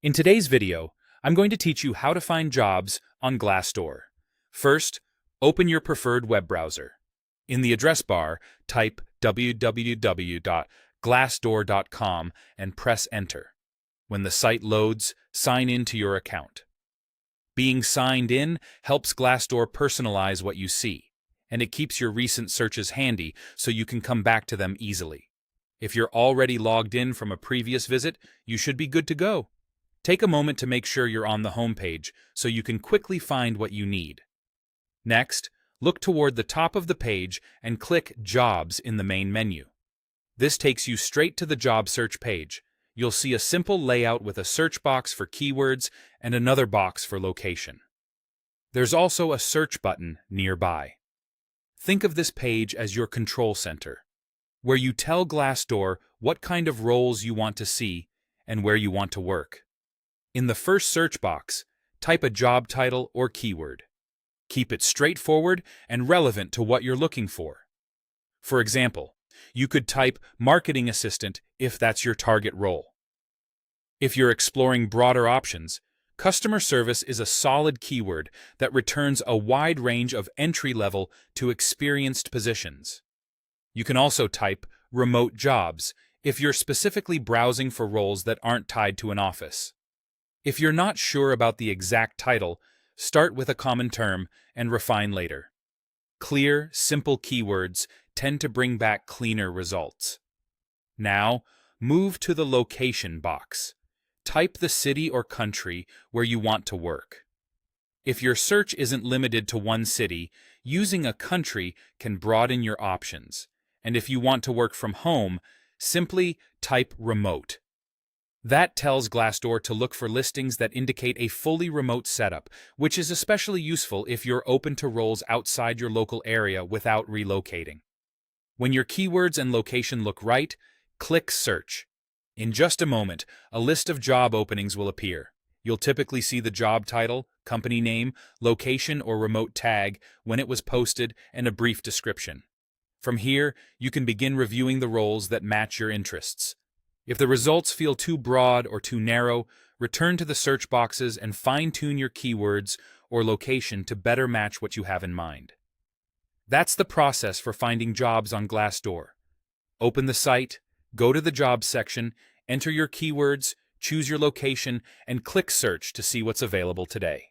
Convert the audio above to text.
In today's video, I'm going to teach you how to find jobs on Glassdoor. First, open your preferred web browser. In the address bar, type www.glassdoor.com and press Enter. When the site loads, sign in to your account. Being signed in helps Glassdoor personalize what you see, and it keeps your recent searches handy so you can come back to them easily. If you're already logged in from a previous visit, you should be good to go. Take a moment to make sure you're on the home page so you can quickly find what you need. Next, look toward the top of the page and click Jobs in the main menu. This takes you straight to the job search page. You'll see a simple layout with a search box for keywords and another box for location. There's also a search button nearby. Think of this page as your control center, where you tell Glassdoor what kind of roles you want to see and where you want to work. In the first search box, type a job title or keyword. Keep it straightforward and relevant to what you're looking for. For example, you could type marketing assistant if that's your target role. If you're exploring broader options, customer service is a solid keyword that returns a wide range of entry-level to experienced positions. You can also type remote jobs if you're specifically browsing for roles that aren't tied to an office. If you're not sure about the exact title, start with a common term and refine later. Clear, simple keywords tend to bring back cleaner results. Now, move to the location box. Type the city or country where you want to work. If your search isn't limited to one city, using a country can broaden your options. And if you want to work from home, simply type remote. That tells Glassdoor to look for listings that indicate a fully remote setup, which is especially useful if you're open to roles outside your local area without relocating. When your keywords and location look right, click Search. In just a moment, a list of job openings will appear. You'll typically see the job title, company name, location or remote tag, when it was posted, and a brief description. From here, you can begin reviewing the roles that match your interests. If the results feel too broad or too narrow, return to the search boxes and fine-tune your keywords or location to better match what you have in mind. That's the process for finding jobs on Glassdoor. Open the site, go to the Jobs section, enter your keywords, choose your location, and click Search to see what's available today.